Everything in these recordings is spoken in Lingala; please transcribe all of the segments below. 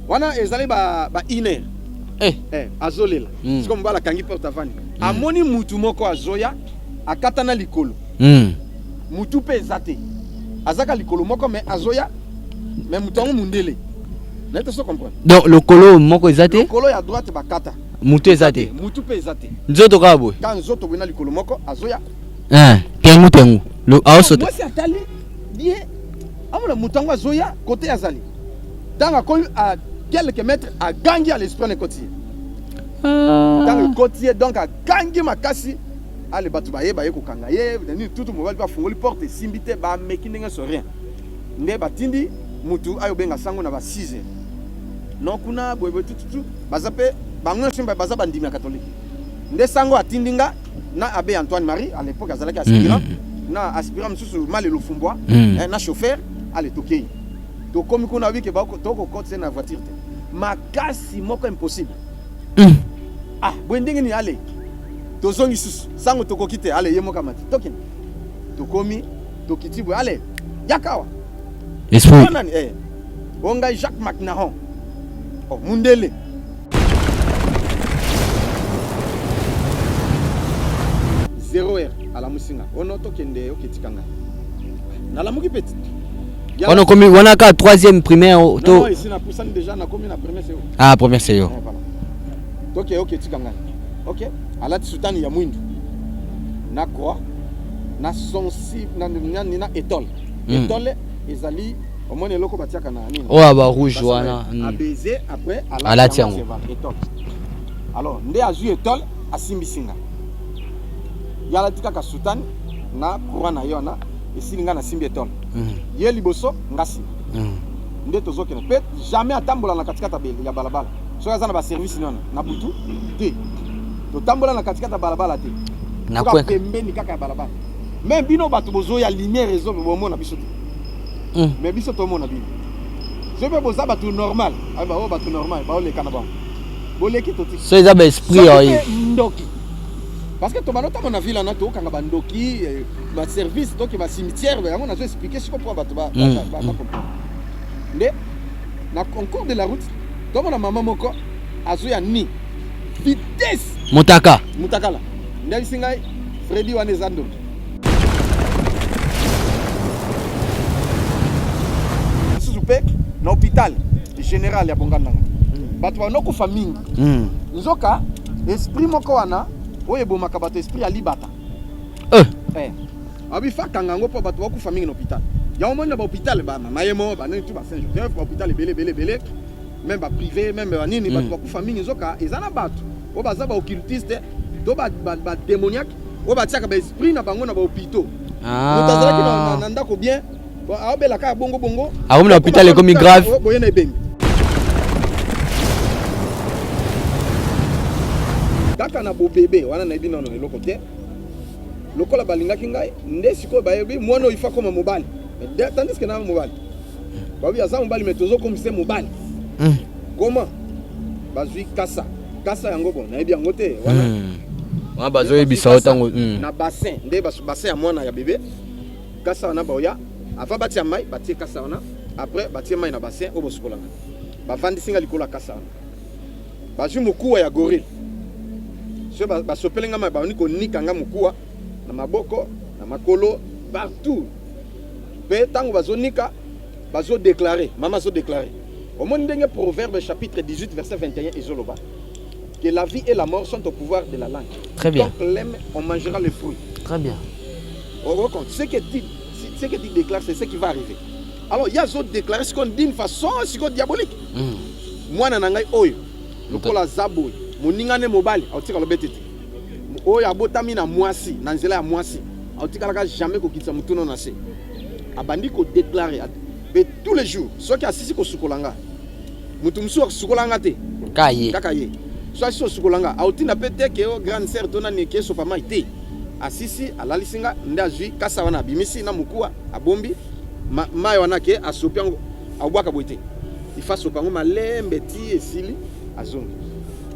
wana ezali ba iner azolela siko mbala kangi porte avani amoni mutu moko azoya akatana likolo mutu pe ezate azaka likolo moko mais azoya mais mutango mundele nete so comprendre donc le colo moko ezate le colo ya droite bakata mutu ezate mutu pe ezate nzoto kabo quand nzoto bina likolo moko azoya tengu le aosota moi c'est atali bien amona mutango azoya côté azali dans à quelques mètres à gangi à l'esprit de côtier dans le côtier donc à gangi makasi ale batu baye ko kangaye ni tout mobile ba fungoli porte simbite ba mekinenga so rien nde batindi mutu ayo benga sango na ba 6h non kuna boyebo tutu bazape bango simba bazaba ndimi catholique nde sango atindinga na abbé Antoine Marie à l'époque azalaki aspirant na aspirant mususu malelo fumbwa na chauffeur ale tokei to komi kuna wiki ba to ko côté na voiture makasi moko impossible bwendingi ni ale tozongi susu sango tokokite ale yemo kamati tokin tokomi tokitibu ale yakawa esprit onga Jacques Macnahon mundele zéro heure à la musinga ono tokende oketikanga na la muki petit on a commis on a qu'à troisième primaire non ici na poussane déjà na commis na première c'est première c'est yo toke oketikanga OK ala tsutani ya mwindu na quoi na sonsi na étole étole ezali au moins eloko batiaka na nini ba rouge wana a baiser après ala tiango étole alors nde azu étole asimbisinga yala tikaka sutani na courant na yona esilinga na simbi étole ye liboso ngasi nde tozokena peut jamais atambola na katikata ya balabala so azana ba service nona na butu te to tambola na katikata balabala te na kwa pembeni kaka ya balabala même bino bato bozo ya lumière réseau bomo na biso mais biso to mona bino je veux boza bato normal ba o bato normal ba o le kana ba bo le ki to ti so eza ba esprit ndoki parce que to banota mona ville na to kanga ba ndoki ba service to ki ba cimetière ba on a expliqué ce qu'on prend bato ba comprendre nde na concours de la route to mona maman moko azoya ni vitesse mutakala nde singai Freddy Wanezando Suzupek na hôpital général ya Bongandanga bato banoko famille nzoka esprit moko wana oye bomaka bato esprit ya libata abi fakanga ngo po bato bako famille na hôpital ya omona ba hôpital ba mayemo ba nini tu ba Saint-Joseph ba hôpital belé même ba privé même ba nini bato bako famille nzoka ezana bato o baza ba occultiste to ba démoniaque o ba tiaka ba esprit na bango na ba hôpitaux mutazalaki na ndako bien aobela ka bongo na hôpital comme grave boyena ebengi kaka na bo bébé wana na ebina na eloko te lokola balingaki ngai nde siko bayebi mwana ifa koma mobali tandis que na mobali babi aza mobali mais tozo comme c'est mobali comment bazui kasa yango bon na ebi yango te wana bazo ebisa otango na bassin nde bassin ya mwana ya bébé kasa wana baoya avant batia mai batie kasa wana après batie mai na bassin o bosukolanga bavandisinga likola kasa wana bazui mokuwa ya gorille so basopelenga mai baoni konikanga mokuwa na maboko na makolo partout pe tango bazonika bazodéclarer mama azodéclarer au monde ndenge proverbe chapitre 18 verset 21 ezoloba que la vie et la mort sont au pouvoir de la langue. Très bien. Donc l'aime, on mangera le fruit. Très bien. On raconte ce que tu déclares, c'est ce qui va arriver. Alors il y a d'autres déclarés ce qu'on dit d'une façon diabolique. Moi nanangai oyo lokola zabo moningane mobali autika lobetete oyo abotami na mwasi na nzela ya mwasi autika la jamais ko kitsa mutuno na se abandi ko déclarer mais tous les jours ceux qui assistent ko sukolanga mutu msu sukolanga te kaye soit so sukolanga autina pete ke o grande sœur tona ne ke so pama ite asisi alalisinga ndazui kasa wana bimisi na mukua abombi mayo wana ke asopiango abwaka boite ifa sopango malembe ti esili azongi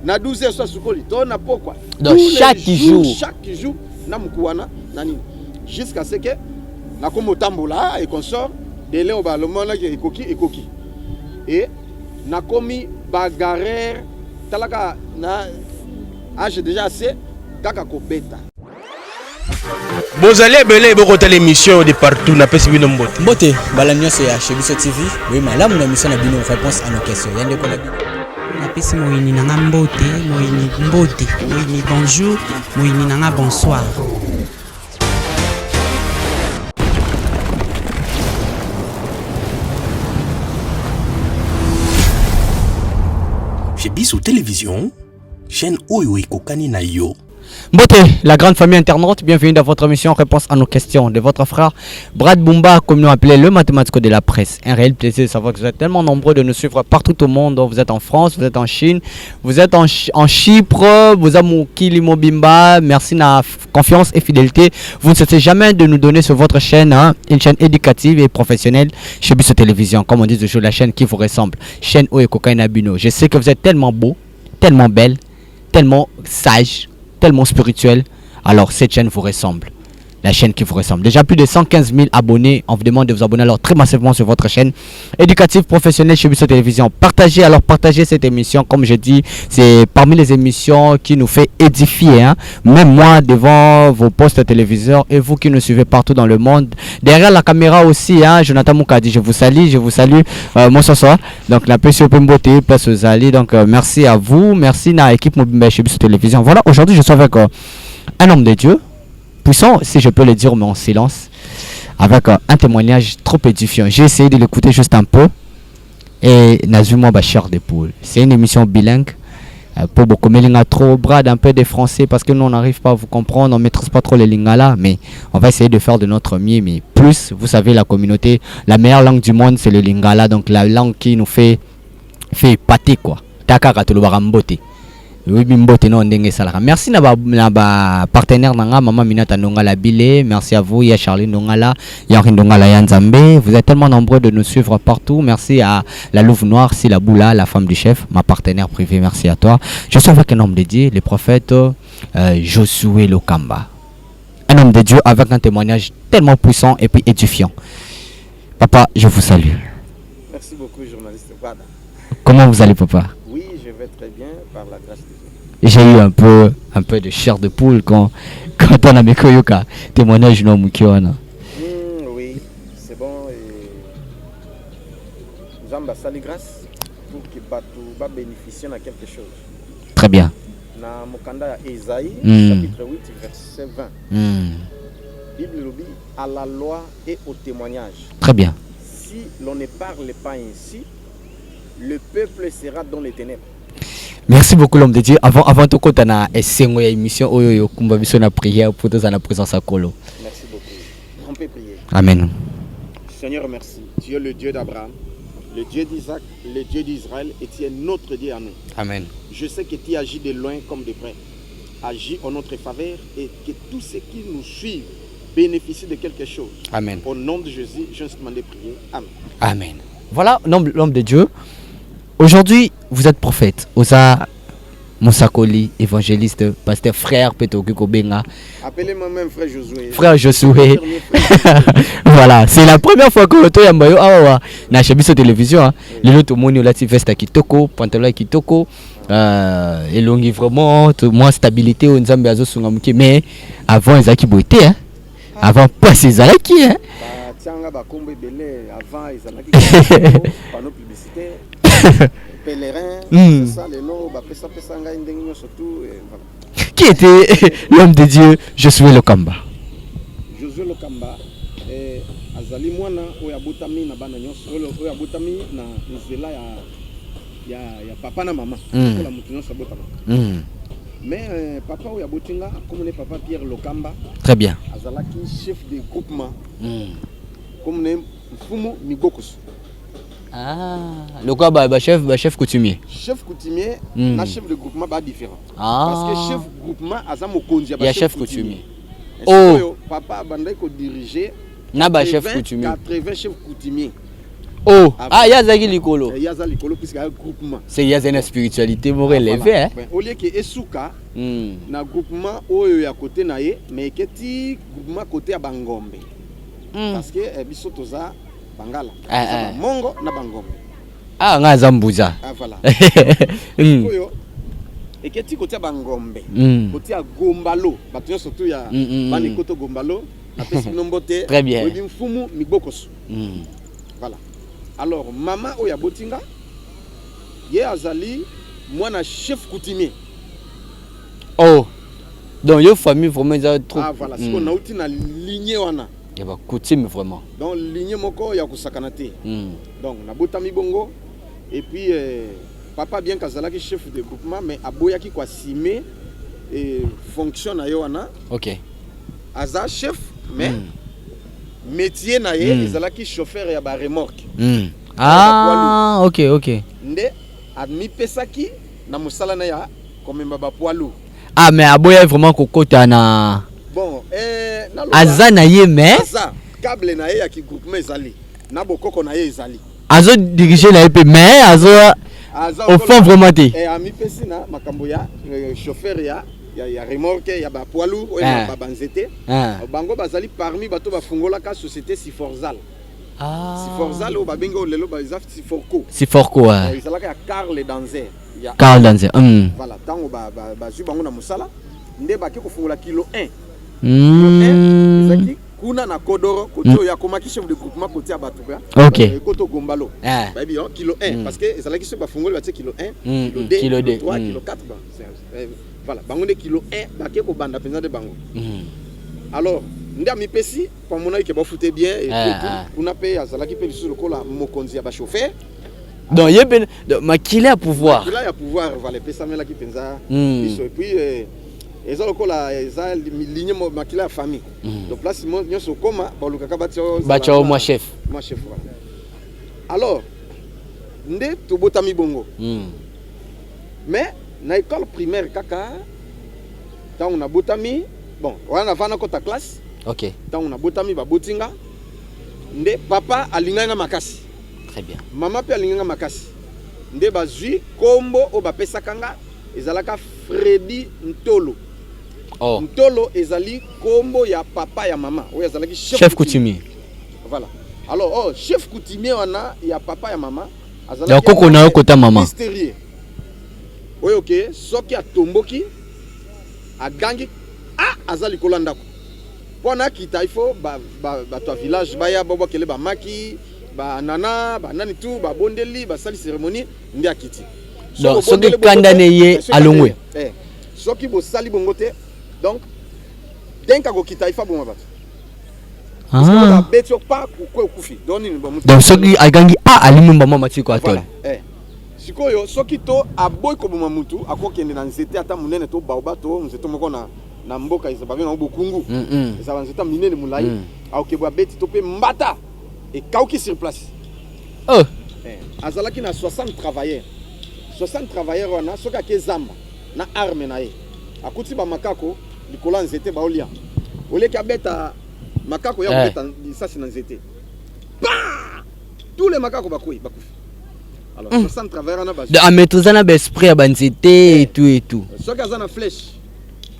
na 12h so sukoli to na pokwa donc chaque jour na mukuana na nini jusqu'à ce que na komo tambola et consort de leo ba le mona ke ekoki et nakomi bagarre talaka na âge déjà assez kaka kobeta. Bozali ebele bokota l'émission de partout na pesi bino mbote. Mbote balanyo c'est chez Biso TV. Oui, mais là mon émission na bino réponse à nos questions. Yande ko na bino. Na pesi moyini nanga mbote, moyini mbote, moyini bonjour, moyini nanga bonsoir. Chez Biso Télévision, chaîne Oyo Kokani na yo. Mbote, la grande famille internaute, bienvenue dans votre émission Réponse à nos questions de votre frère Brad Bumba, comme nous appelons le mathématique de la presse. Un réel plaisir de savoir que vous êtes tellement nombreux de nous suivre partout au monde. Vous êtes en France, vous êtes en Chine, vous êtes en Chypre, vous êtes Kilimo Bimba. Merci de la confiance et fidélité. Vous ne cessez jamais de nous donner sur votre chaîne, une chaîne éducative et professionnelle chez Biso Télévision. Comme on dit toujours, la chaîne qui vous ressemble. Chaîne Oyo Kokani Bino. Je sais que vous êtes tellement beau, tellement belle, tellement sage, tellement spirituel, alors cette chaîne vous ressemble. La chaîne qui vous ressemble. Déjà plus de 115 000 abonnés. On vous demande de vous abonner alors très massivement sur votre chaîne éducative professionnelle chez Biso Télévision. Partagez cette émission. Comme je dis, c'est parmi les émissions qui nous fait édifier. Même moi devant vos postes téléviseurs et vous qui nous suivez partout dans le monde. Derrière la caméra aussi, Jonathan Moukadi, je vous salue. Mon soir. Donc la PCO Pembote, Place aux Alliés. Donc merci à vous. Merci à l'équipe Mobimba chez Biso Télévision. Voilà, aujourd'hui je suis avec un homme de Dieu. Puissant, si je peux le dire, mais en silence, avec un témoignage trop édifiant. J'ai essayé de l'écouter juste un peu. Et Nazuma Bachar de Poule. C'est une émission bilingue. Pour beaucoup, mais il y a trop brad un peu de français parce que nous on n'arrive pas à vous comprendre, on ne maîtrise pas trop les lingala. Mais on va essayer de faire de notre mieux. Mais plus, vous savez, la communauté, la meilleure langue du monde, c'est le lingala. Donc la langue qui nous fait pâter quoi. Takara to le barambote. Oui, merci à ma partenaire Maman Minata Nongala Bile. Merci à vous, il y a Charlie Nongala, il y a Nongala Yanzambe. Vous êtes tellement nombreux de nous suivre partout. Merci à la Louve Noire, Sila Boula, la femme du chef, ma partenaire privée. Merci à toi. Je suis avec un homme de Dieu, le prophète Josué Lokamba. Un homme de Dieu avec un témoignage tellement puissant et puis édifiant. Papa, je vous salue. Merci beaucoup, journaliste Wada. Comment vous allez, papa? Oui, je vais très bien par la grâce de Dieu. J'ai eu un peu de chair de poule quand on a mis Koyoka témoignage non Mukiwana. Oui, c'est bon. Nous avons grâce pour que Batou va bénéficier de quelque chose. Très bien. Dans Mokanda Esaïe, chapitre 8, verset 20. Bible dit à la loi et au témoignage. Très bien. Si l'on ne parle pas ainsi, le peuple sera dans les ténèbres. Merci beaucoup l'homme de Dieu. Avant tout, quand on a une émission, on a une prière pour tous la présence à Kolo. Merci beaucoup. On peut prier. Amen. Seigneur, merci. Tu es le Dieu d'Abraham, le Dieu d'Isaac, le Dieu d'Israël et tu es notre Dieu à nous. Amen. Je sais que tu agis de loin comme de près. Agis en notre faveur et que tous ceux qui nous suivent bénéficient de quelque chose. Amen. Au nom de Jésus, je te demande de prier. Amen. Amen. Voilà l'homme de Dieu. Aujourd'hui, vous êtes prophète. Osa Moussakoli, évangéliste, pasteur, frère Petoki Kobenga. Appelez-moi même frère Josué. Frère Josué. Voilà, c'est la première fois que tu as na Biso Télévision. Les autres moni la veste kitoko, pantalon kitoko, elongi vraiment, moins stabilité au Nzambe azo sunga muke, mais avant ils aki boité hein. Avant pas ces alaki hein. Tianga ba kombe belé avant ils alaki panneau publicitaire. Pèlerin, c'est ça les noms, surtout. Qui était l'homme de Dieu Josué Lokamba? Josué Lokamba, azali mwana oyabutami na bana nyonso, oyabutami na nzela ya papa na maman. La mutuno sabotama. Mais papa oyabutinga comme papa Pierre Lokamba. Très bien. Azalaki chef de groupement. Comme ne Fumu Migokusu. Ah, le quoi chef coutumier. Chef coutumier, na chef de groupement ba différent. Parce que chef groupement aza mokonzi ya chef coutumier. Oh, papa bandai ko diriger na ba chef coutumier. 80 chefs coutumiers. Oh, ah yazaki likolo. Yazaki likolo puisque un groupement. C'est yazena spiritualité mo relever hein. Au lieu que esuka na groupement oyo ya côté na ye, mais keti groupement côté ya Bangombe. Parce que biso toza Bangala. Mongo na Bangombe. Ah, nga zambuza. Ah voilà. Mm. Koyo. Et que tu côté bangombe. Mm. Côté à gombalo. Bato surtout ya bani koto gombalo. Après si nombote. Très bien. Oui mfumu mibokos. Mm. Voilà. Alors maman oya botinga. Ye azali mwana chef coutumier. Oh. Donc yo famille vraiment ça trop. Ah voilà, c'est qu'on a outi na lignée wana. Ya ba coutume vraiment. Donc lignée moko ya kusakana te. Donc na botami bongo et puis papa bien kazala ki chef de groupement mais aboya ki kwa simé et fonction na yo wana. OK. Aza chef mais métier na ye ezala ki chauffeur ya ba remorque. Ah, OK, OK. Nde admi pesaki na musala na ya komemba ba poilu. Ah mais aboya vraiment kokota na bon aza na ye mais aza câble na ye ya ki groupement ezali na bokoko na ye ezali azo diriger na ye pe mais azo au fond vraiment te ami pesi na makambo ya chauffeur ya remorque ya ba poilu o ya ba banzete bango bazali parmi bato bafungola ka société Siforzal. Siforzal o babengo lelo ba za Siforco ezalaka ya Karl Danzer. Karl Danzer. Voilà, tango ba zu bango na musala nde ba ke kofungola kilo 1. Ezaki kuna na Kodoro koto ya komaki chef de groupement côté ya Batuka. OK. Koto Gombalo. Ba bi kilo 1 parce que ezalaki se ba fungoli ba kilo 1, kilo 2, kilo 3, kilo 4 ba. Voilà, bango de kilo 1 ba ke ko banda penza de bango. Alors, nde mi pesi kwa mona ke ba fouté bien et tout. Kuna pe azalaki pe lisu lokola mokonzi ya ba chauffeur. Donc il y a makila à pouvoir. Makila ya pouvoir voilà pesa mela ki penza. Et puis ils ont encore la ligne makila ya famille. Donc là Simon nyoso koma ba lukaka batio moi chef. Moi chef voilà. Alors nde to botami bongo. Mais na école primaire kaka tant on a botami bon on a vana kota classe. OK. Tant on a botami ba botinga nde papa alinganga makasi. Très bien. Maman pe alinganga makasi. Nde bazui kombo o bapesa kanga ezalaka Freddy Ntolo. Oh. Ntolo ezali kombo ya papa ya mama. O ezalaki chef coutumier. Voilà. Alors chef coutumier wana ya papa ya mama azalaki ya koko na kota mama. Mystérieux. Oyo ke soki atomboki agangi azali kolandako. Pona kita il faut ba to village baya bobo kele ba maki ba nana ba nani tout ba bondeli ba sali cérémonie ndi akiti. Donc soki kandane ye alongwe. Soki bo sali bongo te donc denka go kita il faut bon bato. Ah. Betio pa ko kufi. Donc soki agangi alimumba mama tiko atole. Sikoyo soki to aboy ko boma mutu akokende na nzete ata munene to baoba to nzete moko na mboka izaba na bokungu. Ezaba nzete minene mulai akokebwa beti to pe mbata et kauki sur place. Azalaki na 60 travailleurs. 60 travailleurs wana soka ke zamba na arme na ye. Akuti ba makako likola nzete ba olia. Oleki abeta makako ya beta lisasi na nzete. Tous les makako bakufi. Alors 60 travailleurs na base. De maîtriser na esprit ya banzete et tout. Soki azana flèche.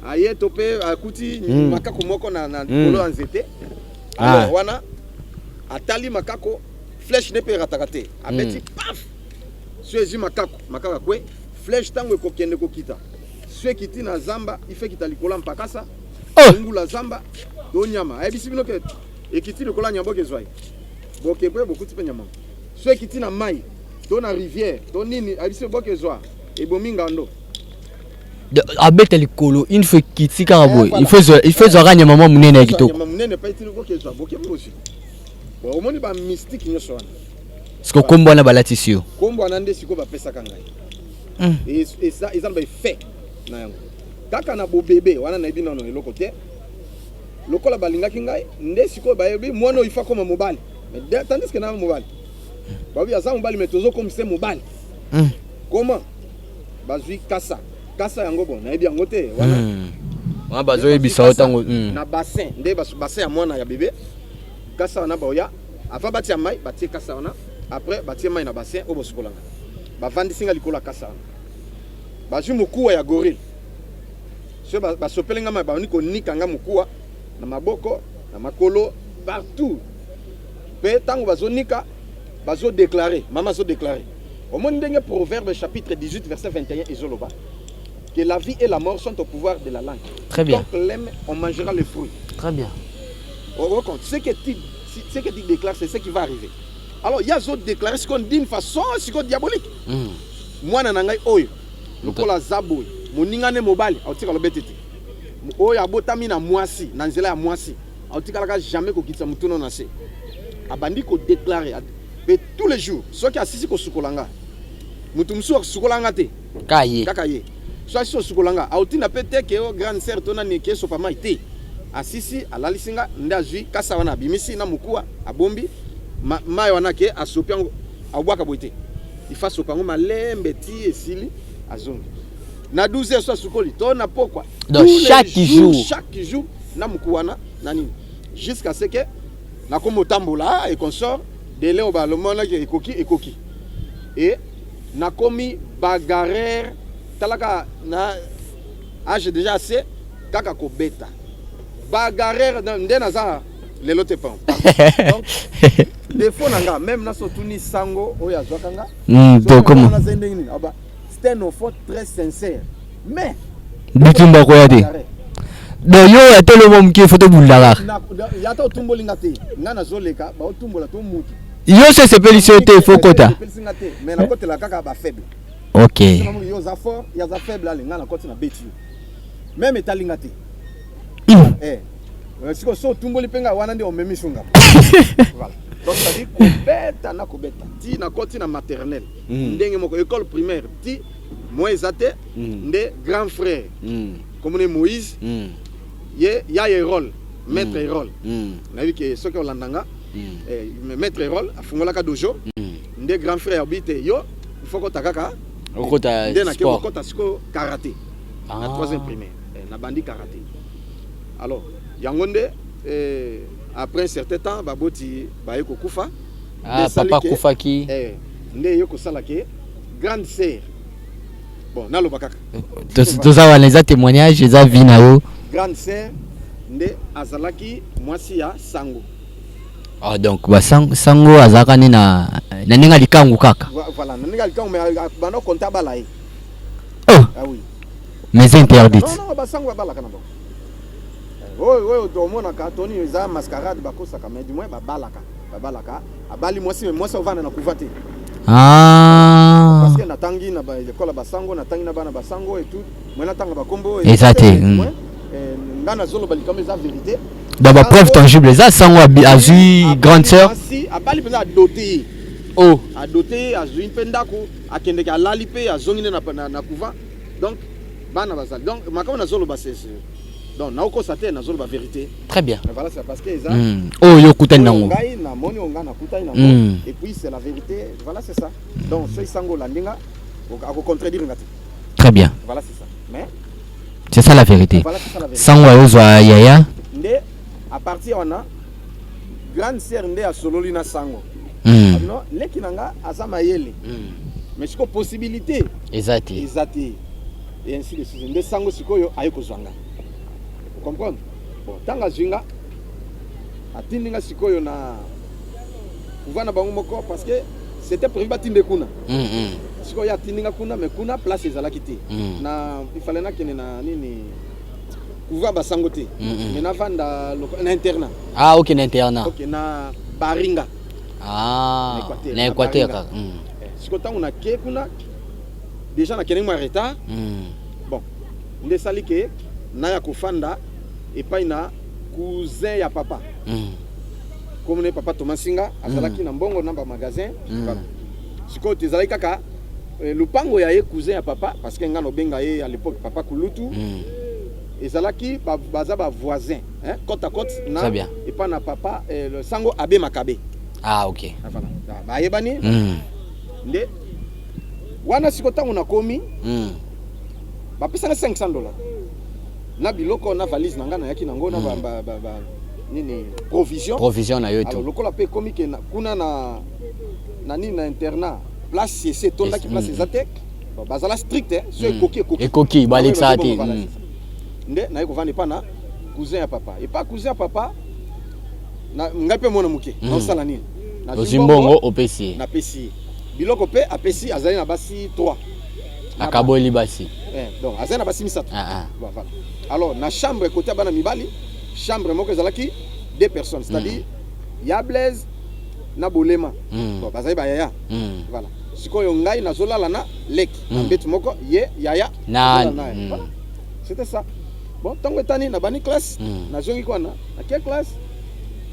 Aye topé akuti makako moko na kolo nzete. Alors wana atali makako flèche ne peut ratakate abeti paf suezi makako kwe flèche tango ekokende kokita sue kiti na zamba ife kita likola mpakasa ngula zamba do nyama ayebisi bino ke ekiti likola nyambo kezwai boke pe bokuti pe nyama sue kiti na mai do na rivière do nini ayebisi boke zwa ebomi ngando abeta likolo une fois kiti karabo il faut zwa nyama mama munene ya kitoko nyama munene pa itili boke zwa boke bosi. Bon, au moins, il y a mystique. Est-ce que combo na balatisi yo? Combo anande siko ba pesa kangai. Et ça, ils ont fait. Kaka na bo bébé, wana na bino no eloko te. Lokola balinga kingai, nde siko ba yebi mwana il faut comme mobile. Mais tandis que na mobile. Ba bi asa mobile mais tozo comme c'est mobile. Comment? Bazui kasa. Kasa yango bon, na yebi yango te, wana. Wana bazo yebi sa otango. Na bassin, nde bassin ya mwana ya bébé. Kasa wana baoya avant batia mai batie kasa wana après batie mai na bassin o bosukolanga ba vandi singa likola kasa wana bazu mukuwa ya gorille so ba sopelenga mai ba niko nikanga mukuwa na maboko na makolo partout pe tango bazo nika bazo déclarer mama zo déclarer Au monde d'un proverbe chapitre 18 verset 21 Ezoloba que la vie et la mort sont au pouvoir de la langue. Très bien. Donc l'aime, on mangera le fruit. Très bien. Ce que tu déclares, c'est ce qui va arriver. Alors il y a d'autres déclarés ce qu'on dit d'une façon diabolique. Moi nanangai oyo lokola zabo moningane mobali autika lobetete. Oyo abotami na mwasi na nzela ya mwasi autika laka jamais ko kitsa mutuno na se. Abandi ko déclarer mais tous les jours ceux qui assistent ko sukolanga. Mutu musu sukolanga te. Kakaye. Soit so sukolanga autina pete ke o grande sœur tona ni ke so pama ite. Asisi alalisinga ndazui kasa wana bimisi na mukua abombi mayo wana ke asopiango abwaka boite. Il fasse sopango malembe ti esili azongi. Na 12 so sukoli to na pokwa. Donc chaque jour na mukuana na nini jusqu'à ce que na komo tambola et consort de léo ba le monde qui ekoki et na komi bagarre talaka na âge déjà assez kaka ko beta bagarre ndena za lelo te pan. Donc des fois nanga même na sotuni sango oya zwakanga comme c'était un offre très sincère mais bitumba ko yade donc yo atelo mom ki photo bulara ya ta tumboli ngate ngana zoleka ba tumbola to mutu yo c'est pélicité fokota mais na côté la kaka ba faible. OK yo za fort ya za faible ali ngana côté na beti même etalingate siko so tumboli penga wana ndio omemisunga. Voilà. Donc ça dit kobeta na kobeta ti na koti na maternelle ndenge moko école primaire ti moezate nde grand frère comme ne Moïse ya rôle maître rôle na vu que ce que olandanga maître rôle afungola ka dojo nde grand frère habite yo il faut ko takaka okota nde na ke sport okota siko karaté na troisième primaire na bandi karaté. Alors yangonde après un certain temps baboti bayeko kufa papa kufa ki nde yoko sala ke grande sœur bon nalo bakaka tous avoir les témoignages les avis nao grande sœur nde azalaki mwasi ya sango. Ah donc ba sango azaka ni na ninga likangu kaka. Voilà ninga likangu mais bano comptable là. Oh ah oui mais interdite. Non ba sango ba la kana bon. Oui, tout le monde a cartonné, ils ont mascarade, mais du moins, babalaka. Abali, moi, si moi, ça va dans couvaté. Parce que na tangi na ba école basango, na tangi na bana basango et tout. Moi, na tanga ba combo. Exacté. Ngana zolo bali comme ça vérité. D'abord preuve tangible, ça sango azui grande sœur. Si abali pena doté. Oh. A doté azui pendako, akende ka lalipe azongine na kuva. Donc bana basal. Donc makama na zolo ba c'est donc na constaté na zolo ba vérité. Très bien. Voilà c'est parce que ça. Oh yo kuten nango. Na moni onga na kutai nango. Et puis c'est la vérité. Voilà c'est ça. Donc ce sango landinga ko contredire ngati. Très bien. Voilà c'est ça. Mais c'est ça la vérité. Voilà c'est ça la vérité. Sango yozwa yaya. Ndé à partir on a grande sœur ndé a sololi na sango. Non, leki nanga azama yele. Mais siko possibilité. Exacté. Et ainsi de suite. Ndé sango sikoyo ayeko zwanga. Comprendre? Bon, tanga zinga atindinga sikoyo na kuvana bango moko parce que c'était prévu batinde kuna. Sikoyo atindinga kuna mais kuna place ezalaki te. Na il fallait na kene na nini kuva basango te. Mais na vanda na internat. Ah OK na internat. OK na baringa. Ah na Équateur. Sikoyo tango na ke kuna déjà na kene mo retard. Bon, ndé sali ke na ya kofanda et pas na cousin ya papa. Comme ne papa Thomas Singa azalaki na mbongo namba magasin. Voilà. Siko tezalaki kaka lupango ya ye cousin ya papa parce que ngano benga ye à l'époque papa Kulutu. Ezalaki baza ba voisin, hein, côte à côte na et pas na papa le sango abe makabe. Ah OK. Voilà. Ba yebani. Ndé wana siko tango na komi. Ba pesa $500. Na biloko na valise nanga na yaki nango na nini provision na yoto. Alors lokola pe komi ke kuna na nini na internat place c'est tonda ki place zatek bazala strict so ekoki balexa te. Nde na yeko vande pa na cousin ya papa et pas cousin ya papa na ngape mona muke na sala nini na zimbongo opesi na pesi biloko pe apesi azali na basi 3 akaboli basi donc azali na basi misato voilà alors na chambre côté bana mibali chambre moko ezalaki 2 personnes c'est-à-dire ya Blaise na Bolema bon bazali ba yaya voilà sikoyo ngai nazolala na leki na mbetu moko ye yaya na c'était ça bon tango etani na bani classe na zongi kwa na quelle classe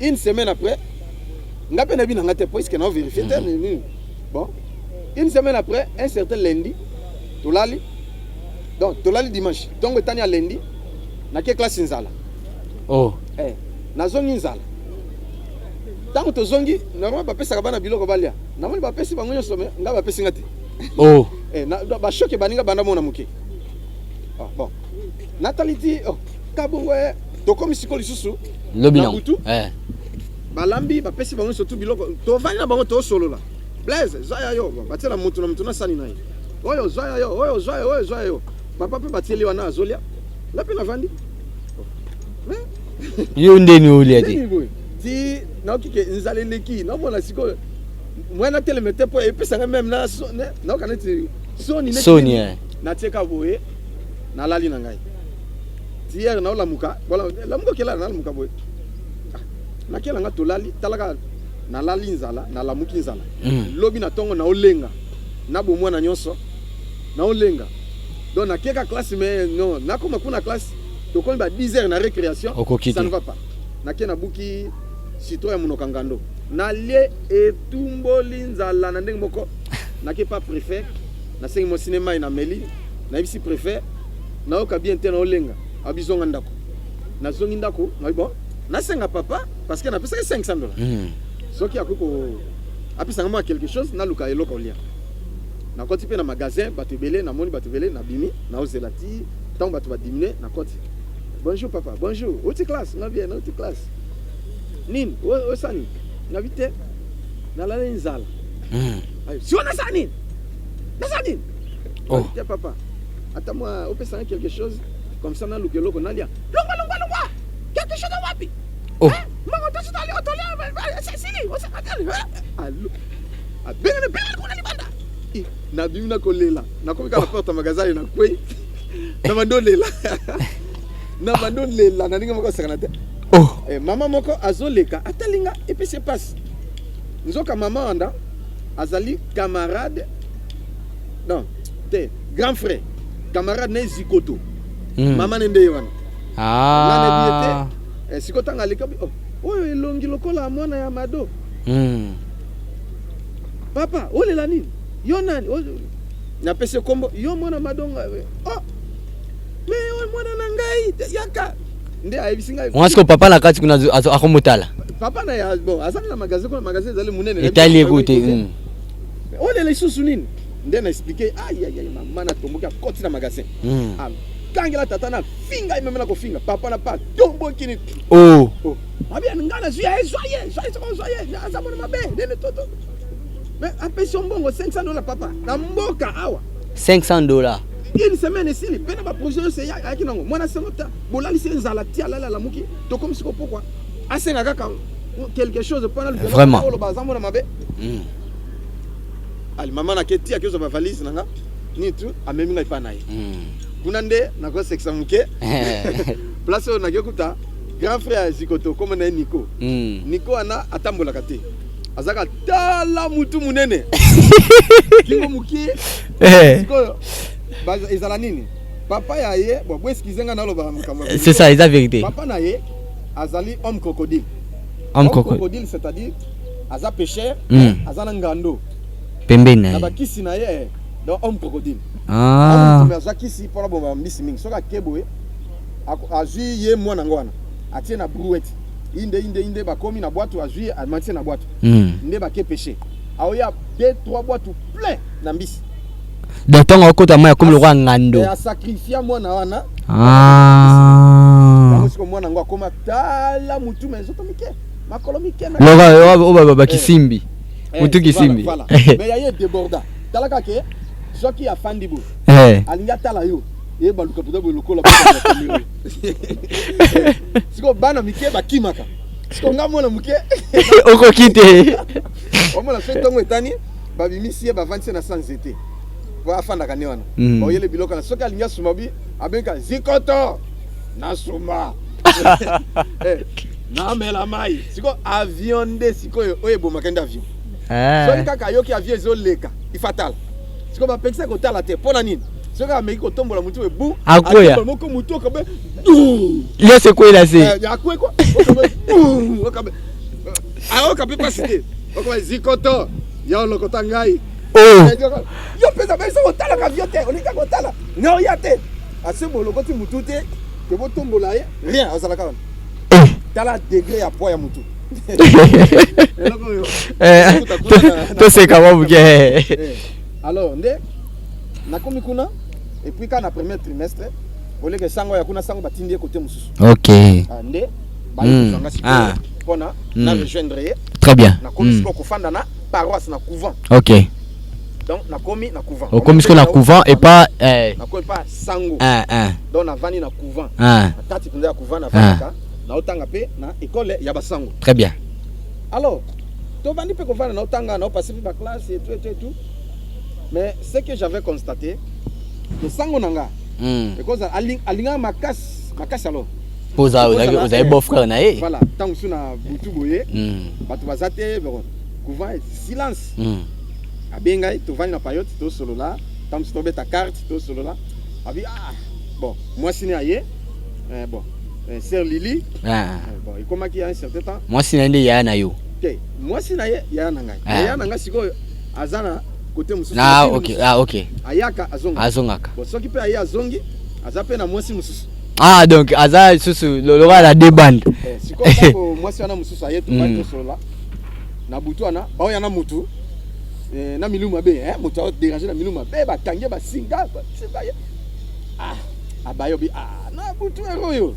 une semaine après ngape na bina ngate parce que na vérifier bon une semaine après un certain lundi tolali donc tolali dimanche tango etani ya lundi na quelle classe nzala na zongi nzala tango to zongi normalement ba pesa bana biloko balia na moni ba pesi bango nyonso me nga ba pesi ngate na ba choque baninga banda mona muke bon nataliti kabongo to comme sikoli susu lobina balambi ba pesi bango surtout biloko to vanya bango to solo la Blaise zaya yo batela mutu na mutu na sani nayi oyo zaya yo papa pe bateli wana azolia la pe na vandi yo ndeni olia ti na okike nzale leki na mona siko mwana telemete po epesa même na kaneti soni na teka boye na lali na ngai ti hier na la muka voilà la muka kela na la muka boye na kela nga to lali talaka na lali nzala na la muki nzala lobi na tongo na olenga na bo mwana nyonso na olenga donc na keka classe mais non na koma kuna classe to kon ba 10 heures na récréation ça ne va pas na kena buki citoyen munoka ngando na lie etumboli nzala na ndenge moko na ke pas préfet na sengi mo cinéma na meli na bisi préfet na oka bien te na olenga abizonga ndako na zongi ndako na bon na senga papa parce que na pesa $500 soki akoko apesa ngama quelque chose na luka eloko lia na koti pe na magasin batebele na moni batebele na bimi na ozelati tant batu ba diminuer na koti bonjour papa bonjour oti classe na bien oti classe nin o sani na vite na la nzala si on a sani na sani tiens papa attends-moi on peut savoir quelque chose comme ça na lukelo ko nalia longwa quelque chose de wapi mama to sitali otolia sili o sakatali allo abengana kuna libanda na bimina kolela na komika na porte magasin na kwei na mandolela na mandolela na ninga moko sakana te mama moko azoleka atalinga et puis c'est passe nzoka mama anda azali camarade non te grand frère camarade na Zikoto mama nende wana na biete Zikoto ngalika oyo elongi lokola mwana ya mado papa olela nini yo nani na pese kombo yo mwana madonga me mwana na ngai yaka nde ayibisinga mwasko papa na kati kuna akomotala papa na ya bon azana na magasin zali munene etali écoute olela isusu nini nde na expliquer aïe mama na tomboka koti na magasin kangela tata na finga imeme na kofinga papa na pa tombo kini abia ngana soye azamona mabe nene toto mais apesi mbongo $500 papa na mboka awa $500 une semaine ici pena ba projet c'est ya kinango mwana sengota bolali senzala tia la muki to comme siko pourquoi asenga kaka quelque chose pendant le vraiment lo bazamona mabe ali mama na ketia kezo ba valise nanga ni tu amemi ngai pa naye kuna nde na ko sexa muke place on a gekuta grand frère Zikoto comme na Nico ana atambola kate azaka tala mutu munene kingo muki Zikoto baza ezala nini papa ya ye bon bweskizenga na loba mukamba c'est ça, c'est la vérité papa na ye azali homme crocodile crocodile c'est-à-dire aza pêcheur azana ngando pembeni na bakisi na ye donc homme crocodile aza kisi pona bomba mbisi mingi soka keboe azui ye mwana ngwana atie na brouette inde bakomi na boîte azui amantie na boîte nde bake pêcher aoya 2-3 boîtes plein na mbisi donc tonga okota moya comme le roi ngando a sacrifié mwana wana parce mwana ngo akoma tala mutu mezoto mike makolo mike na loga ba kisimbi mutu kisimbi voilà mais ya ye déborda talaka ke soki ya fandibo alinga tala yo e baluka puta bolokola pa siko bana mike bakimaka siko ngamona muke oko kite omona fetongo etani babimisi ye bavandisi na sans été po afandaka ne wana oyele biloko na soki alingi asuma bi abenga zikoto nasuma namela mai siko avion nde sikoyo oyo ebomaka nde avion soki kaka ayoki avion ezoleka ifatala siko bapekisa kotala te mpo na nini soki ameki kotombola mutu ebu akoya moko mutu okabe yo sekwela se akwe kwa okabe aokabe pasi te okabe zikoto ya lokota ngai yo pesa besa kotala ka avion te olinga kotala nga oya te ase bolokoti mutu te ke botombola ye rien azalaka wana tala degré ya poids ya mutu toseka babuke alors nde nakomi kuna et puis quand na premier trimestre oleke sango ya kuna sango batindi ye côté mususu ok nde balikanga sikoyo mpona na rejoindre ye très bien nakomi sikoyo kofanda na paroisse na couvent ok donc nakomi na couvent okomi sikoyo na couvent et pas nakomi pas sango donc navandi na couvent atati mpenza ya couvent navandaka naotanga mpe na école ya basango très bien alors tovandi mpe kovanda naotanga naopasi mpe baclasse et tout mais ce que j'avais constaté que sango na nga because alinga makasi alors vous avez beau frère na ye voilà ntango su na butu boye bato baza te couvent silence abengai tovandi na payote tosolola ntango su tobeta carte tosolola abi bon mwasi ne aye bon sœur Lily bon ikomaki ya un certain temps mwasi na nde ya na yo ok mwasi na ye ya na ngai ya na ngai sikoyo azana côté mususu ok ayaka azongaka bon soki pe aye azongi aza pe na mwasi mususu donc aza susu loloba la débande sikoyo mwasi wana mususu aye tovandi tosolola na butu wana baoya na mutu na milumu mabe mutu aodérange na milumu mabe bakangi basinga abayobi na butu eroyo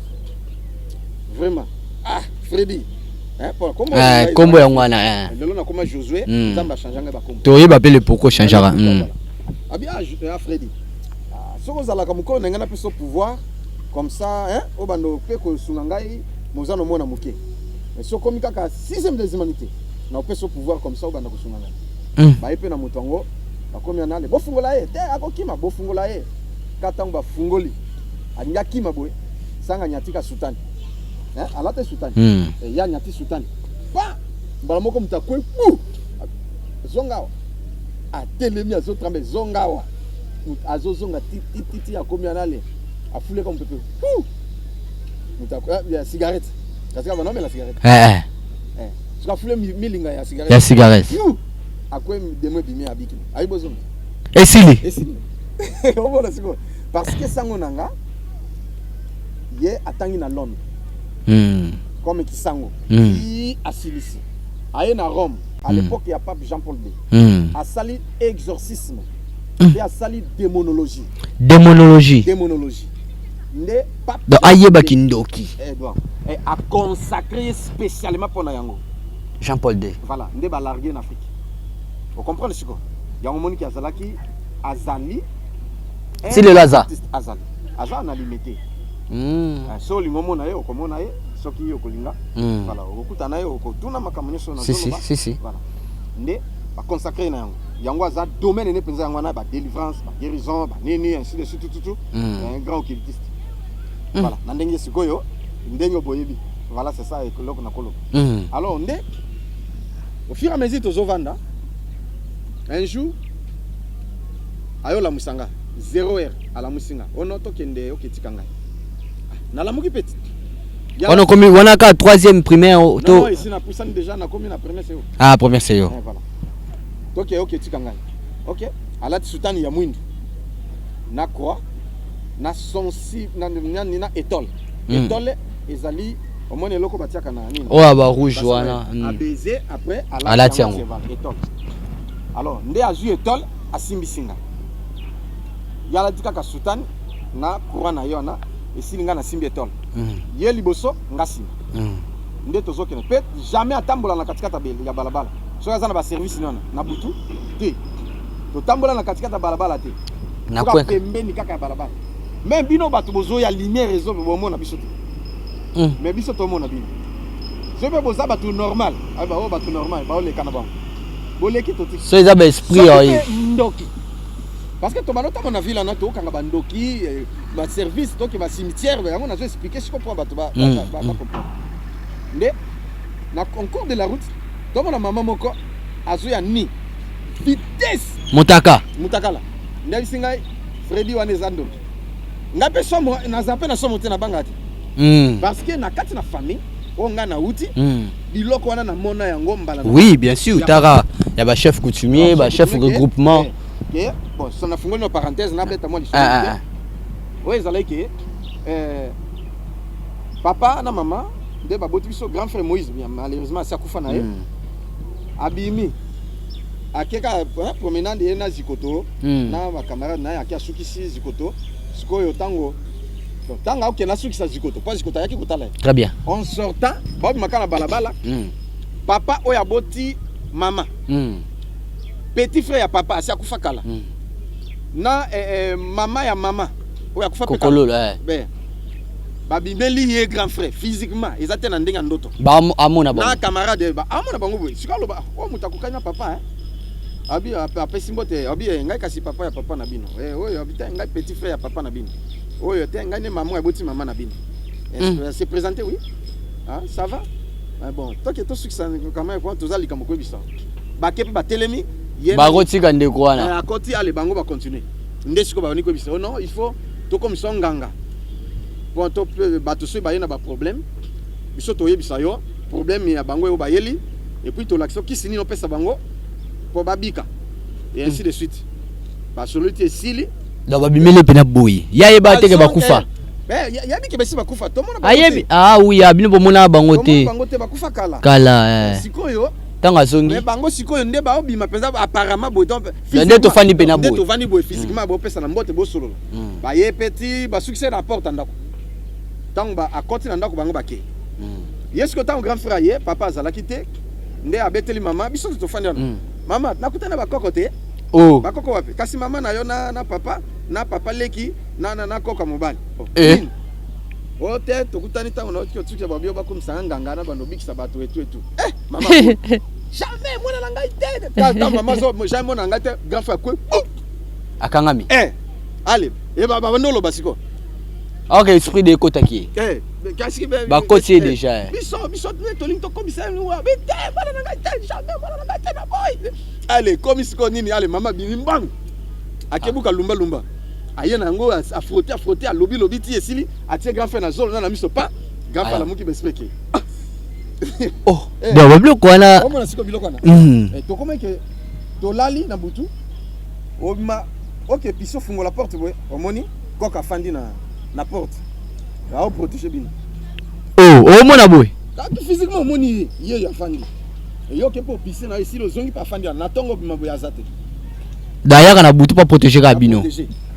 vraiment Freddy kombo ya mwana lelo na koma Josué nzamba changanga ba kombo toyeba pe le pourquoi changera abi Freddy soko zalaka mukolo na ngana peso pouvoir comme ça obando pe ko sunga ngai mozano mona muke mais soko mi kaka 6e des humanités na peso pouvoir comme ça obanda ko sunga ngai ba epe na mutongo bakomi anale bofungola ye te akokima bofungola ye katango bafungoli aninga kima boye sanga nyatika sultani alate sultani ya nyati sultani pa mbala moko mutakwe zongawa atelemi azotrambe zongawa azozonga titi akomi anale afule comme pepe mutakwe ya cigarette kasi kama nomela cigarette sika afule milinga ya cigarette akwe demwe bimi abiki ayibozonga esili obona siko parce que sango nanga ye atangi na Londres comme Kisango qui asilisi aye na Rome à l'époque il y a pape Jean-Paul II a sali exorcisme et a sali démonologie ne pape donc ayeba kindoki et a consacré spécialement pour na yango Jean-Paul II voilà nde ba larguer en Afrique vous comprenez ce que yango moni ki azalaki azali si le laza azali na limité so lingomo na ye okomona ye soki okolinga voilà okuta na ye okotuna makambo nyonso na zoloba voilà nde baconsacré na yango aza domaine ene mpenza yango wana badélivrance baguérison banini ainsi de suite tout un grand occultiste voilà na ndenge sikoyo ndenge boyebi voilà c'est ça ekoloko na koloko alors nde au fur et à mesure tozovanda un jour ayola musanga 0h ala musinga ono tokende oketika ngai nalamuki petit on a commis on a qu'à 3e primaire non ici na poussani déjà na commis na première CO première CO voilà ok tika ngai ok alati sultani ya mwindu na croix na sonsi na étole étole ezali au moins eloko batiaka na nini ba rouge wana a baiser après alati yango étole alors nde azu étole asimbisinga yala tika sultani na croix na yona esili nga na simbi étole ye liboso nga simbi nde tozokene pe jamais atambola na katikata ya balabala soki aza na baservice nona na butu te totambola na katikata balabala te toka pembeni kaka ya balabala même bino bato bozoya lumière ezo bomona biso te mais biso tomona bino soki mpe boza bato normal bato normal baoleka na bango boleki toti so eza ba esprit oyo ndoki parce que tomano ta na ville na to kanga ba ndoki ba service to ki ba cimetière yango nazo expliquer si comprend bato ba comprendre nde na concours de la route tomona mama moko azuya ni vitesse mutaka la nde bisingai Freddy wana ezando ngape somo na zape na somo te na bangati parce que na kati na famille on a na uti biloko wana na mona yango mbala oui bien sûr tara ya ba chef coutumier ba chef regroupement bon ça na fungoli no parenthèse na beta moi l'histoire oui ça like papa na maman de ba boti biso grand frère Moïse malheureusement ça kufa na ye abimi akeka promenade na zikoto na ba camarade na akia sukisi zikoto sikoyo tango tanga ok na sukisa zikoto pas zikoto yaki kutala très bien en sortant bob makala balabala papa oya boti mama petit frère ya papa asi akufa kala na mama ya mama oya kufa peka kokolo là babimeli ye grand frère physiquement ezate na ndenga ndoto ba amona na camarade ba amona bango boy sikalo ba o mutakukanya papa abi apa simbote abi ngai kasi papa ya papa na bino oyo abita ngai petit frère ya papa na bino oyo te ngai ne maman ya boti mama na bino c'est présenté oui ah ça va bon toi que tout succès quand même quand tous ali kamoko bisa ba kepe ba telemi ba rotika ndeko wana akoti ale bango ba continuer ndesiko ba oniko bisa non il faut to comme songanga bon to bato so ba yena ba problème biso to yebisa yo problème ya bango yo ba yeli et puis to l'action qui sini no pesa bango pour babika et ainsi de suite ba soluté sili donc babimele pena boy ya yeba teke bakufa ya biki besi bakufa to mona ayebi oui ya bino bomona bango te bakufa kala sikoyo tanga zongi mais bango sikoyo nde ba obima penza apparemment boy donc nde to fandi pena boy nde to fandi boy physiquement bo pesa na mbote bo solo ba ye petit ba succès na porte ndako tango ba akoti na ndako bango bake yesko tango grand frère ye papa azalaki te nde abeteli mama biso to fandi mama nakutana bakoko te bakoko wapi kasi mama na yo na papa leki na koka mobali te tokutani tango na otiki otuki babio bakomisa nganga na bando bikisa bato etu mama jamais mwana na ngai te ta mama zo jamais mwana ngai te grand frère kwe akangami allez baba ndolo basiko ok esprit de kotaki kasi ba côté déjà biso tolingi to komisa ni wa bete bana na ngai te jamais mwana na ngai te na boy allez komisiko nini allez mama binimbang akebuka lumba ayena yango a frotter a lobby ti esili atie grand frère na zone na miso pa grand frère la muki bespeke bon bablo kwana comment na siko biloko na to comment que to lali na butu obima OK piso fungo la porte boy omoni koka fandi na porte ya o protéger bino mona boy physiquement omoni ye ya fandi et yo ke po pisser na ici le zongi pa fandi na tongo bima boy azate d'ailleurs na butu pas protéger ka bino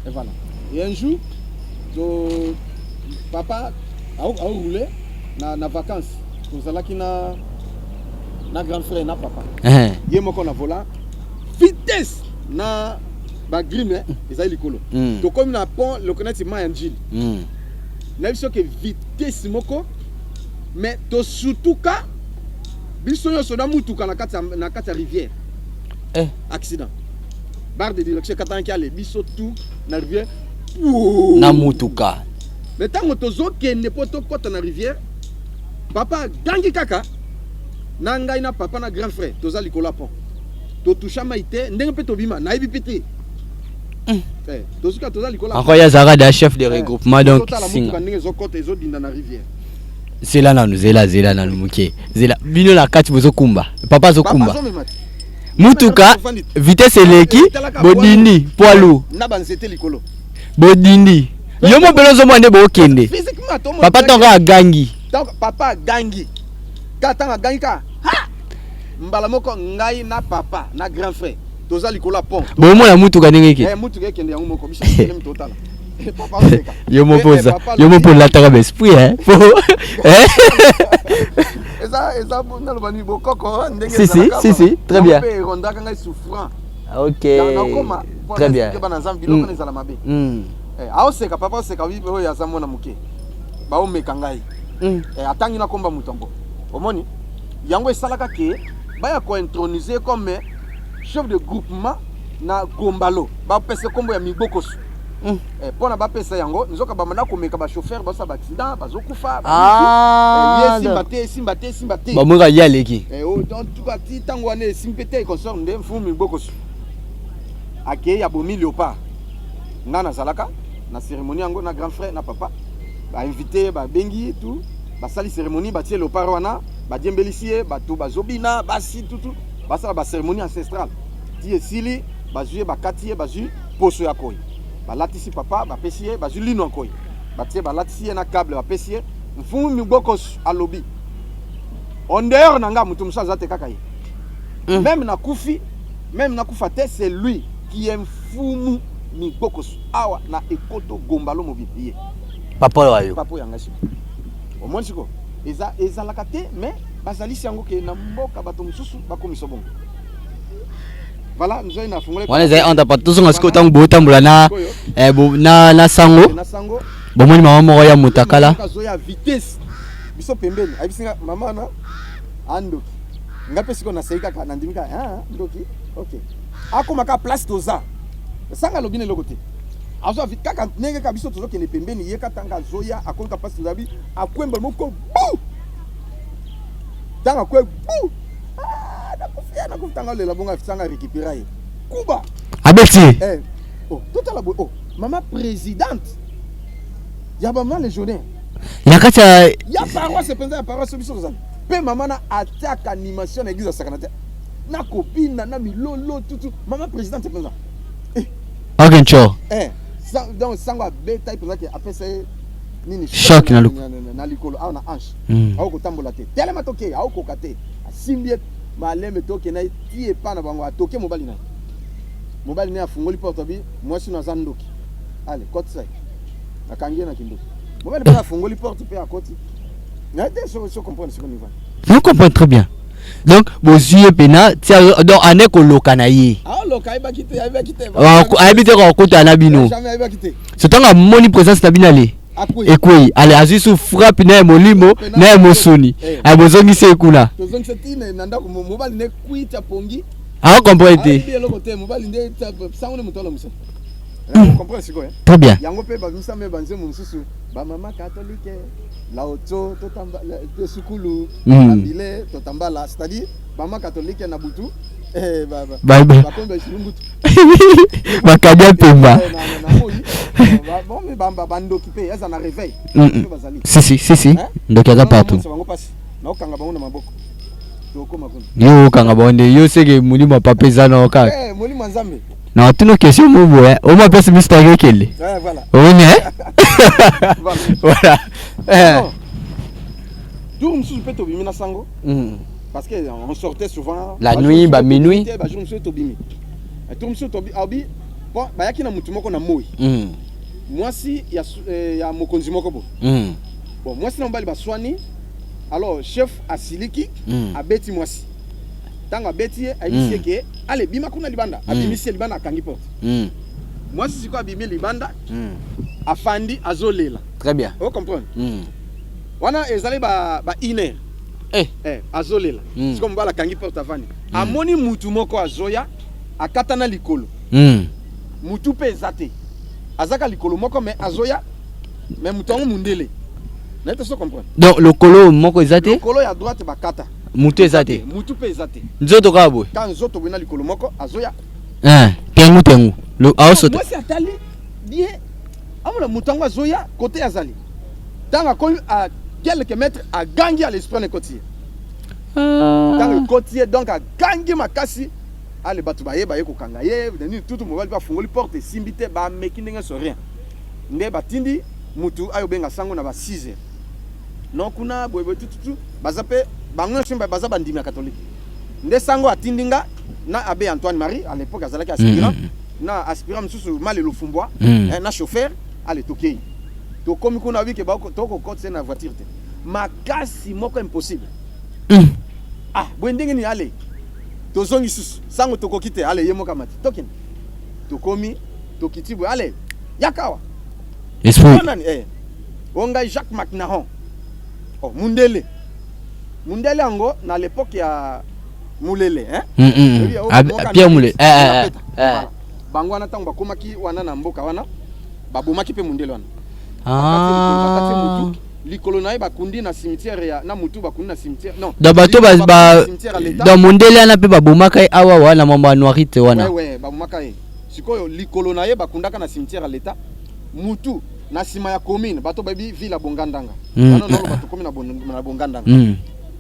et voilà. Et un jour, papa a roulé na vacances. Nous allons qui na grand frère na papa. Yé moko na volant. Vitesse na ba grime ezali likolo. To comme na pont le connaître Mayangil. Na biso que vitesse moko mais to surtout ka biso yo so na mutuka na kati rivière. Accident. Barre de direction katanki ale biso tout na rivière na mutuka mais tango tozo kende poto kota na rivière papa gangi kaka na ngai na papa na grand frère toza likola pont to toucha maite ndenge pe tobima na yebi pete tozuka toza likola encore ya zara da chef de regroupement donc singa ndenge zo kota ezo dinda na rivière zela na muke zela bino la kati bozo kumba papa zo kumba mutuka vitesse eleki bodindi poilu na banzete likolo bodindi yo mo belozo mo nde bo kende papa tonga gangi papa gangi katanga gangi ka mbala moko ngai na papa na grand frère toza likola pont bo mo na mutuka ndenge ke mutuka kende yango moko biso kelem total papa oseka yo mo po la tara esprit Eza na lo bani bokoko ndenge si très bien pe ronda kanga souffrant OK très bien ke bana nzambi biloko na zala mabe aoseka papa oseka wi oyo ya zamona muke ba omeka ngai atangi na komba mutombo omoni yango esalaka ke baya ko introniser comme chef de groupement na Gombalo ba pesa kombo ya Mibokosu pona ba pesa yango nzoka ba mana komeka ba chauffeur ba sa ba accident ba zokufa simbate ba mwanga yaleki en tout cas ti tango ane simpete consort nde mfu Mibokosu ake ya bomi Léopard ngana zalaka na cérémonie yango na grand frère na papa ba invité ba bengi tout ba sali cérémonie ba tie Léopard wana ba djembelisie ba tout ba zobina ba si tout ba sala ba cérémonie ancestrale ti esili ba jué ba katie ba ju poso ya koyi ba latisi papa ba pesie ba ju lino koyi ba tie ba latisi na câble ba pesie mfumu Mibokosu alobi en dehors nanga mutu musaza te kaka ye même na kufa te c'est lui qui est mfumu Mibokosu awa na ekoto Gombalo mobili papa wayo papa yanga siko au moins siko eza la kate mais bazalisi yango ke na mboka bato mususu bakomisa bongo voilà nous avons fongolé wana zai anda patuso ngasiko tangu botambula na sango bomoni mama moko ya mutakala kazoya vitesse biso pembeni abisinga mama na ando ngape siko na seika ka nandimika ndoki okay akomaka place toza sanga lobine lokote azo vite kaka nenge ka biso tozo kene pembeni yeka tanga zoya akonka place tozabi akwemba moko bu tanga kwe bu na kufutanga lela bonga fitsanga récupérer ye kuba abeti tout à la maman présidente ya ba maman légionnaire yakata ya paroisse penza ya paroisse biso toza pe maman na attaque animation na église sakanate na copine na milolo tout maman présidente penza Agencho donc sangwa beta penza ke apesa nini choc na likolo a na hanche au kotambola te tellement toke au kokate asimbie malembe toke na tie pa na bango atoke mobali na afungoli porte bi mwasi na zandoki allez côte ça akangie na kindoki mobali pa afungoli porte pe à côté na te so comprendre ce qu'on y va on comprend très bien donc vos yeux pena donc ane ko lokana yi loka iba kite habite ko kota na bino jamais iba kite c'est tant moni présence na binale ekwe ale azisu frappe na molimo na mosuni abozongi se kuna tozongi setine nanda ko mobali ne kuita pongi comprendre te lokote mobali nde sangone mutola musa comprendre siko très bien yango pe ba misa me banze mususu ba mama catholique la oto totamba de sukulu bile totambala c'est-à-dire mama catholique na butu ba kombe shilumbutu bakadia pemba bon mais bamba bando kipe eza na réveil si donc yaza partout na okanga bango na maboko tokoma kuna yo kanga bonde yo seke mulimo papeza na okaka mulimo nzambe na tuno question mubo o ma pesa mystère kele voilà voilà tour mususu pe tobimi na sango parce que on sortait souvent la nuit ba minuit ba jour mususu tobimi tour mususu tobi abi bon ba yaki na mutu moko na moi mwasi ya mokonzi moko bo bon mwasi na mbali baswani alors chef asiliki abeti mwasi tanga abeti ayisi ke ale bima kuna libanda abimisi libanda akangi porte mwasi siko abimi libanda afandi azolela très bien vous comprenez wana ezali ba iner azolela siko mbala kangi porte afandi amoni mutu moko azoya akatana likolo mutu pe ezate azaka likolo moko mais azoya mais mutango mundele na te so comprendre donc le colo moko ezate colo ya droite bakata mutu ezate mutu pe ezate nzoto kabo quand nzoto bina likolo moko azoya tengu le aoso moi c'est atali bien amona mutango azoya côté azali tanga ko à quelques mètres à gangi à l'esprit côtier tanga côtier donc à gangi makasi ale batu baye ko kanga ye ni tout mobali ba fungoli porte simbite ba mekindenga so rien nde batindi mutu ayo benga sango na ba 6h non kuna boyebo tutu bazape bango chimba bazaba ndimi ya catholique nde sango atindinga na abbé Antoine Marie à l'époque azalaki aspirant na aspirant mususu malelo fumbwa na chauffeur ale tokei to komi kuna wiki ba to ko côté na voiture te makasi moko impossible bwendenge ni ale to zongi susu sango to kokite ale yemo kamati tokin to komi to kitibwe ale yakawa esprit onga Jacques Macnaron mundele ango na l'époque ya Mulele Pierre Mulele bango wana tango bakomaki wana na mboka wana babomaki pe mundele wana likolo na ye bakundi na cimetière ya na mutu bakundi na cimetière non da bato da mundele ana pe babomaka awa wana mama noirite wana ouais babomaka ye sikoyo likolo na ye bakundaka na cimetière à l'état mutu na sima ya commune bato babi ville bongandanga wana no bato commune na bongandanga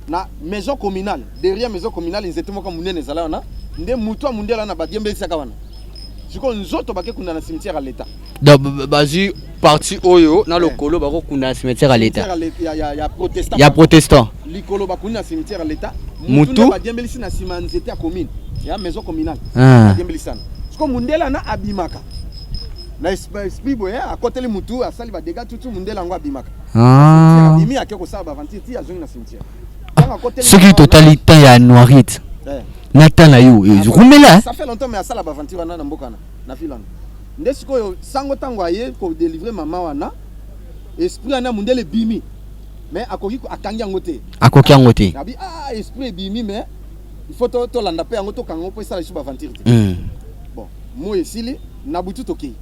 na maison communale derrière maison communale nzete moko munene zala wana nde mutu a mundele na badiembelisa wana sikoyo nzoto bake kunda na cimetière à l'état da bazi parti oyo na lokolo bako kunda na cimetière à l'état ya protestant likolo bakunda na cimetière à l'état mutu badiembelisi na sima nzete ya commune ya maison communale badiembelisa sikoyo mundele na abimaka na esprit boye à côté le mutu a sali ba dégâts tout mundele ngo abimaka abimi akeko sa ba vanti ti azongi na cimetière ce qui totalité ya noirite Nathan yo rumela ça fait longtemps mais ça la bavanti wana na mboka na filana nde sikoyo sango tango aye ko délivrer maman wana esprit ana mundele bimi mais akoki akangi ngote abi esprit bimi mais il faut to landa pe ngoto kango po sala su bavanti bon mo esili na butu toki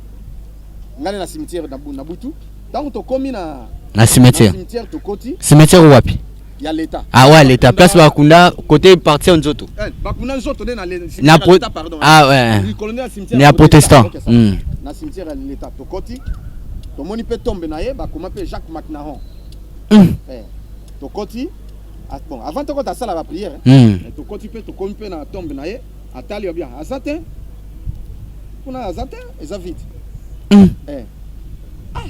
ngale na cimetière na butu tango to komi na cimetière to koti cimetière wapi ya l'état ouais l'état place bakunda côté parti nzoto bakunda nzoto na l'état pardon ouais le colonel cimetière na protestant na cimetière à l'état to koti to moni pe tombe na ye bakoma pe Jacques McNahon to koti bon avant to kota sala ba prière to koti pe to komi pe na tombe na ye atali bien azate kuna azate eza vite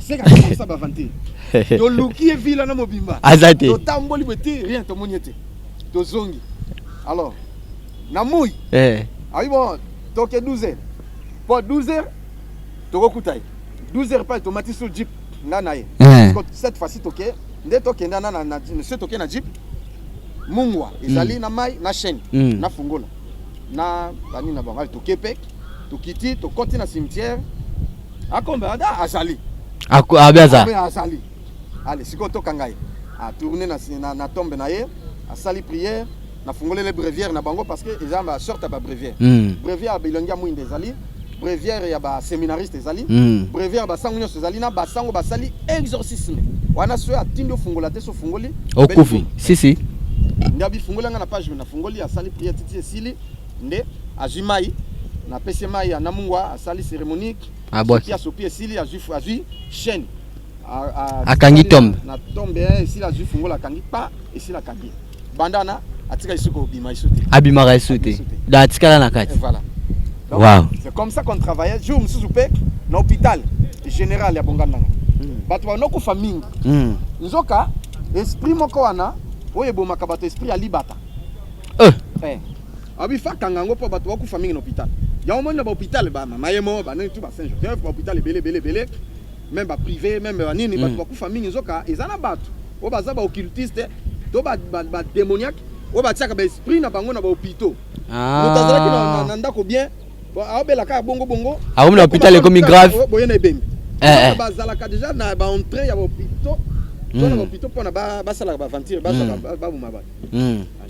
c'est comme ça ba vanti to luki villa na mobimba azate to tamboli beti rien to moniete to zongi alors na mouy bon toke 12h pour 12h to kokutai 12h pas to mati sur jeep ngana ye cette fois-ci toke nde toke ndana na se toke na jeep mungwa ezali na mai na chaîne na fungola na bani na bangal to kepek to kiti to koti na cimetière akomba ada azali azali allez siko to kangai a tourner na tombe na ye a sali prière na fungole les bréviaires na bango parce que ils ont sorte ba bréviaire bréviaire bilongia muinde ezali bréviaire ya ba séminariste ezali bréviaire ba sango nyos ezali na ba sango ba sali exorcisme wana so atindo fungola te so fungoli okufi si ndabi fungola nga na page na fungoli a sali prière titi esili nde azimai na pese mai na mungwa a sali cérémonique qui a sopi esili a ju chaîne akangi tombe na tombe ici la juif ngola kangi pa ici la kangi bandana atika isuko bima isute abimara isute da atika na kati voilà donc, wow c'est comme ça qu'on travaillait jour msuzupe na hôpital général ya bongandanga bato banoko famille nzoka esprit moko wana oye bomaka bato esprit ya libata abi fa kangango po bato baku famille na hôpital ya omoni na ba hôpital ba mama yemo ba nani tu ba Saint Joseph ba hôpital belé même ba privé même ba nini bato baku famille nzoka ezana bato o baza ba occultiste to ba démoniaque o ba tiaka ba esprit na bango na ba hôpitaux mutazalaki na ndako bien abela ka bongo a na hôpital comme grave boyena ebembi bazalaka déjà na ba entrée ya ba hôpitaux to na ba hôpitaux pona ba sala ba aventure ba sala ba buma ba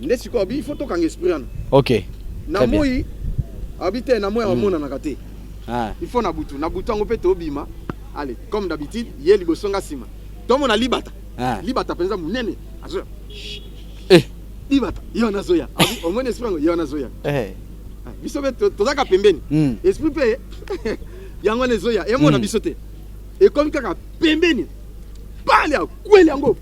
ndesi ko bi photo kanga esprit ana OK na moi habité na moi ya mona na kate il faut na butu ngo pe to bima. Allez, comme d'habitude, il y a les bosonga sima. Tout mon libata. Libata penza munene. Azo. Libata, il y en a zoya. Au moins esprit il y en a zoya. Bisobe tozaka pembeni. Esprit pe yango ne zoya. Et mon bisoté. Et comme kaka pembeni. Parle à kweli yango.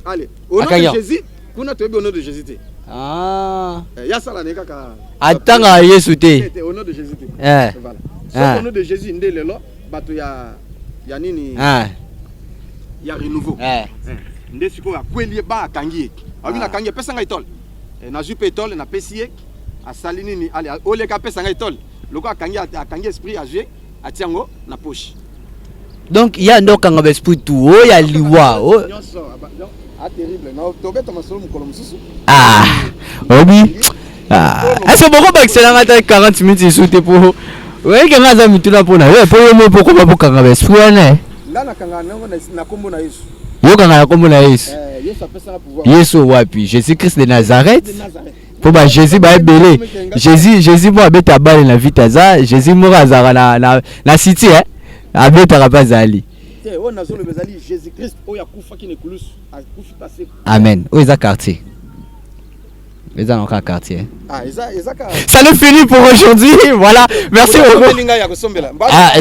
Allez, au nom de Jésus, kuna tobe au nom de Jésus. Ya sala ne kaka. Atanga Yesu te. Au nom de Jésus. Voilà. Au nom de Jésus ndele lo. Bato ya nini ya renouveau nde siko ya kweli ba kangi abi na kangi pesa ngai tol na jupe tol na pesie asali nini ali ole ka pesa ngai tol loko akangi esprit age atiango na poche donc ya ndoka nga esprit tu o ya liwa o terrible na tobeto masolo mukolo mususu obi est-ce boko ba excellent ata 40 minutes sous pour ouais que ngaza mituna pona we po yo po ko babuka nga besfuane ndana kanga na kombo na Yesu yo kanga na kombo na Yesu Yesu apesa pouvoir Yesu wapi Jésus Christ de Nazareth po ba Jésus ba belé Jésus mo abeta bale na vita za Jésus mo azara na city abeta rapazali on a le bezali Jésus Christ o ya kufa ki ne kulus a kufi passer. Amen. O eza quartier. Les gens ont un quartier. Ça le finit pour aujourd'hui. Voilà. Merci beaucoup.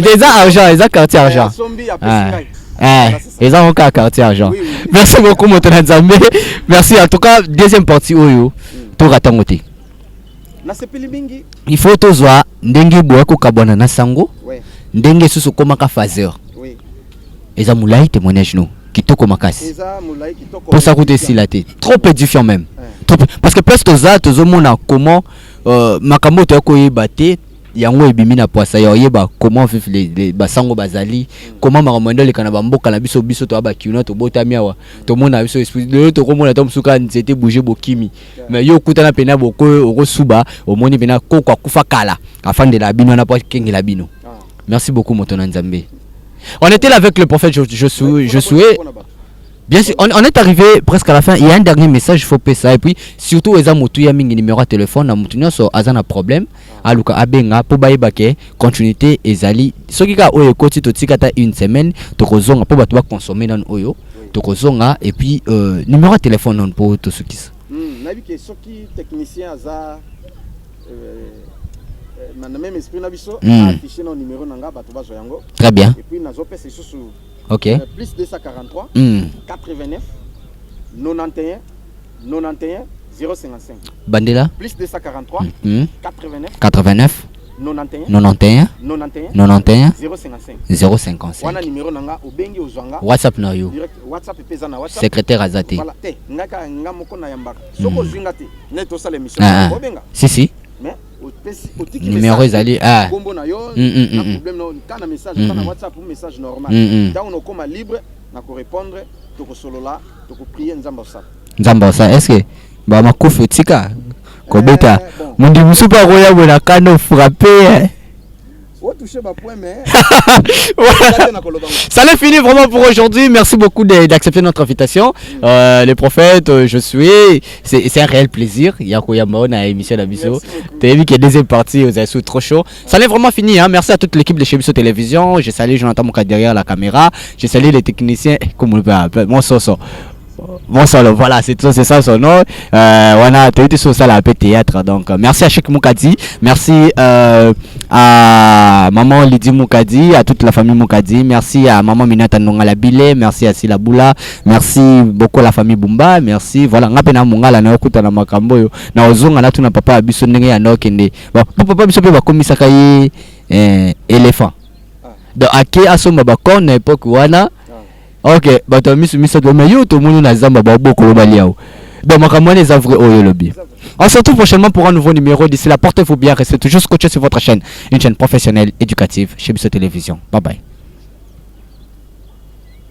Déjà argent, les quartier argent. Les gens ont un quartier argent. Merci beaucoup Montana Nzambe. Merci en tout cas deuxième partie oyo. Tout ratangote. Il faut tous voir ndenge boya ko kabona na sango. Ndenge susu komaka phaseur. Les amulai témoignage nous. Kitoko makasi. Pour ça coûter si la tête. Trop édifiant même. Parce que plus toza tozomona comment makambo to ko yebate yango ebimi na poisa ya yeba comment vivre les basango bazali comment makambo le kana bamboka na biso to ba kiuna to botami awa to mona biso esprit de to komona to msuka nzete bouger bokimi mais yo kutana pena boko okosuba omoni pena ko kwa kufa kala afin de la bino na po kengela bino. Merci beaucoup Montana Nzambe. On était là avec le prophète Josué. Bien sûr, on est arrivé presque à la fin. Il y a un dernier message, il faut payer ça. Et puis, surtout, les gens qui ont numéro de téléphone, ils ont un problème. Aluka abenga pour baïbake continuité ezali. Ceux qui ont écouté tout une semaine, tu kozonga pour battre consommer dans oyo. Tu kozonga et puis numéro de téléphone pour tout ce qui. Nabi que ceux qui technicien aza na même esprit na biso afficher nos numéros nanga bato bazo yango. Très bien. Et puis nazo pesa sous OK. Plus 243 89 91 91 055. Bandela. Plus 243 89 89 91 91 91 91 055. 055. Wana numéro nanga obengi ozwanga. WhatsApp na yo. WhatsApp pesa na WhatsApp. Secrétaire azate. Voilà, te ngaka ngamoko na yambaka. Soko zwinga te. Neto sala émission obenga. Si. Mais numéro ezali kombo na yo na problème no kana message kana WhatsApp ou message normal donc on comme libre na ko répondre to ko solola to ko prier nzamba sa est-ce que ba makofi tika ko beta mundi musupa roya bona kano frapper toucher ma point mais ça l'est fini vraiment pour aujourd'hui. Merci beaucoup d'accepter notre invitation. Les prophètes, je suis c'est un réel plaisir. Yakoyama na émission d'Abisso. Tu as vu qu'il y a deuxième partie, vous avez trop chaud. Ça l'est vraiment fini hein. Merci à toute l'équipe de chez Abisso Télévision. Je salue Jonathan Mouka derrière la caméra. Je salue les techniciens comme on peut appeler mon soso. Bon solo, voilà, c'est ça son nom. On a été sur ça la théâtre. Donc merci à Cheikh Moukadi, merci à maman Lydie Moukadi, à toute la famille Moukadi, merci à maman Minata Nongala Bile, merci à Sila Boula, merci beaucoup à la famille Bumba, merci. Voilà, ngapena mongala na okuta na makambo yo. Na ozonga na tuna papa biso ndenge ya nokende. Bon, papa biso pe ba komisaka ye éléphant. Donc ake asomba ba kon na époque wana. Ok, bato misa do mais yo to monu na zamba ba boko bali yao. Donc makamone za vrai oyo lobby. On se retrouve prochainement pour un nouveau numéro. D'ici là, portez-vous bien, restez toujours scotchés sur votre chaîne, une chaîne professionnelle éducative chez Abisso Télévision. Bye bye.